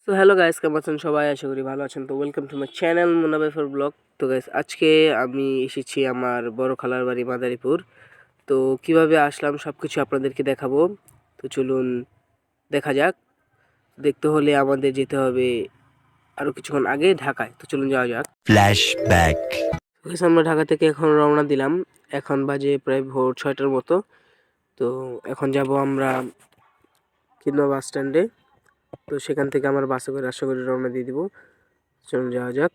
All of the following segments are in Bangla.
তো হ্যালো গাইস, কেমন আছেন সবাই? আশা করি ভালো আছেন। তো ওয়েলকাম টু মাই চ্যানেল মুনাবাই ফর ব্লগ। তো গাইস, আজকে আমি এসেছি আমার বড় খালার বাড়ি মাদারীপুর। তো কিভাবে আসলাম সব কিছু আপনাদেরকে দেখাবো। তো চলুন দেখা যাক। দেখতে হলে আমাদের যেতে হবে আরও কিছুক্ষণ আগে ঢাকায়। তো চলুন যাওয়া যাক। ফ্ল্যাশব্যাক। গাইস, আমরা ঢাকা থেকে এখন রওনা দিলাম। এখন বাজে প্রায় ভোর 6টার মতো। তো এখন যাব আমরা কিংবা বাস স্ট্যান্ডে। তো সেখান থেকে আমার বাসে করে আশা করি রওনা দিয়ে দিব। চলুন যাওয়া যাক।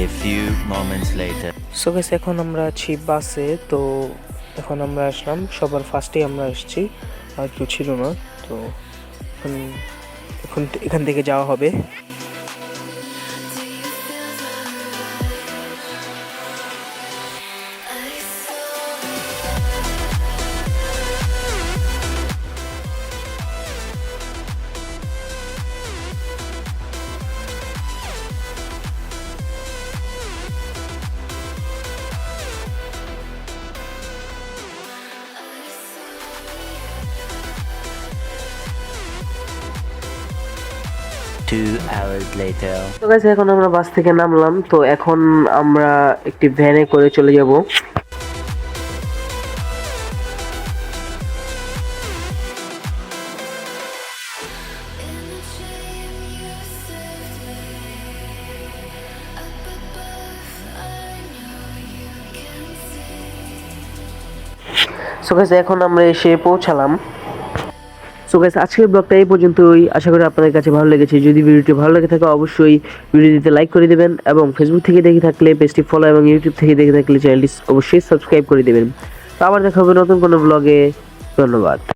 A few moments later. So guys, এখন আমরা আছি বাসে। তো এখন আমরা আসলাম, সবার ফার্স্টেই আমরা আসছি, আর কেউ ছিল না। তো এখন এখন এখান থেকে যাওয়া হবে। Two hours later. তো গাইস, এখন আমরা বাস থেকে নামলাম। তো এখন আমরা একটি ভ্যানে করে চলে যাব। সো গাইস, এখন আমরা এসে পৌঁছালাম। সো গাইস, আজকের ব্লগটা এই পর্যন্তই। আশা করি আপনাদের কাছে ভালো লেগেছে। যদি ভিডিওটি ভালো লেগে থাকে অবশ্যই ভিডিওটিতে লাইক করে দেবেন, এবং ফেসবুক থেকে দেখে থাকলে পেজটি ফলো, এবং ইউটিউব থেকে দেখে থাকলে চ্যানেলটি অবশ্যই সাবস্ক্রাইব করে দেবেন। তো আবার দেখা হবে নতুন কোনো ব্লগে। ধন্যবাদ।